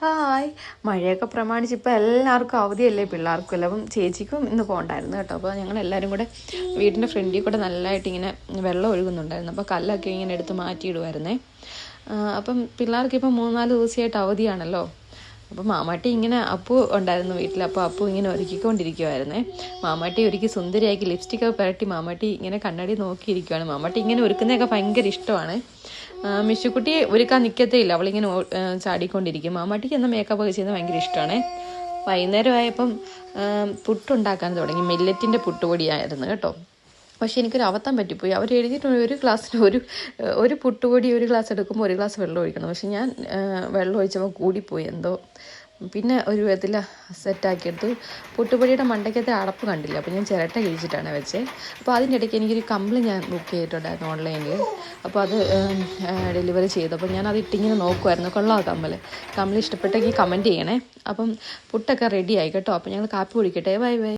Hi. മഴയൊക്കെ പ്രമാണിച്ച് ഇപ്പോൾ എല്ലാവർക്കും അവധിയല്ലേ, പിള്ളേർക്കും എല്ലാം. അപ്പം ചേച്ചിക്കും ഇന്ന് പോകണ്ടായിരുന്നു കേട്ടോ. അപ്പോൾ ഞങ്ങളെല്ലാവരും കൂടെ വീടിൻ്റെ ഫ്രണ്ടിൽ കൂടെ നല്ലതായിട്ട് ഇങ്ങനെ വെള്ളം ഒഴുകുന്നുണ്ടായിരുന്നു. അപ്പോൾ കല്ലൊക്കെ ഇങ്ങനെ എടുത്ത് മാറ്റിയിടുമായിരുന്നേ. അപ്പം പിള്ളേർക്ക് ഇപ്പം 3-4 ദിവസമായിട്ട് അവധിയാണല്ലോ. അപ്പോൾ മാമാട്ടി ഇങ്ങനെ അപ്പു ഉണ്ടായിരുന്നു വീട്ടിൽ. അപ്പോൾ അപ്പു ഇങ്ങനെ ഒരുക്കിക്കൊണ്ടിരിക്കുമായിരുന്നേ. മാമാട്ടി ഒരുക്കി സുന്ദരിയാക്കി ലിപ്സ്റ്റിക്കൊക്കെ പുരട്ടി മാമാട്ടി ഇങ്ങനെ കണ്ണാടി നോക്കിയിരിക്കുവാണ്. മാമാട്ടി ഇങ്ങനെ ഒരുക്കുന്നതൊക്കെ ഭയങ്കര ഇഷ്ടമാണ്. മിശുക്കുട്ടി ഒരുക്കാൻ നിൽക്കത്തേ ഇല്ല, അവളിങ്ങനെ ചാടിക്കൊണ്ടിരിക്കും. മാമാട്ടിക്ക് എന്ന മേക്കപ്പ് ഒക്കെ ചെയ്യുന്നത് ഭയങ്കര ഇഷ്ടമാണ്. വൈകുന്നേരമായപ്പം പുട്ടുണ്ടാക്കാൻ തുടങ്ങി. മില്ലറ്റിൻ്റെ പുട്ടുപൊടിയായിരുന്നു കേട്ടോ. പക്ഷേ എനിക്കൊരു അബദ്ധം പറ്റിപ്പോയി. അവർ എഴുതിയിട്ടുണ്ട് ഒരു ഗ്ലാസ്സിന് ഒരു പുട്ടുപൊടി 1 ഗ്ലാസ് എടുക്കുമ്പോൾ 1 ഗ്ലാസ് വെള്ളം ഒഴിക്കണം. പക്ഷെ ഞാൻ വെള്ളം ഒഴിച്ചപ്പോൾ കൂടിപ്പോയി എന്തോ. പിന്നെ ഒരു വിധത്തിൽ സെറ്റാക്കിയെടുത്തു. പുട്ടുപൊടിയുടെ മണ്ടയ്ക്കത്തെ അടപ്പ് കണ്ടില്ല, അപ്പോൾ ഞാൻ ചിരട്ട കിഴിച്ചിട്ടാണ് വെച്ചത്. അപ്പോൾ അതിൻ്റെ ഇടയ്ക്ക് എനിക്കൊരു കമ്പിൾ ഞാൻ ബുക്ക് ചെയ്തിട്ടുണ്ടായിരുന്നു ഓൺലൈനിൽ. അപ്പോൾ അത് ഡെലിവറി ചെയ്തു. അപ്പോൾ ഞാൻ അത് ഇട്ടിങ്ങനെ നോക്കുമായിരുന്നു. കൊള്ളാം കമ്പിൾ ഇഷ്ടപ്പെട്ടെങ്കിൽ കമൻറ്റ് ചെയ്യണേ. അപ്പം പുട്ടൊക്കെ റെഡി ആയി കേട്ടോ. അപ്പോൾ ഞങ്ങൾ കാപ്പി കുടിക്കട്ടെ. Bye by.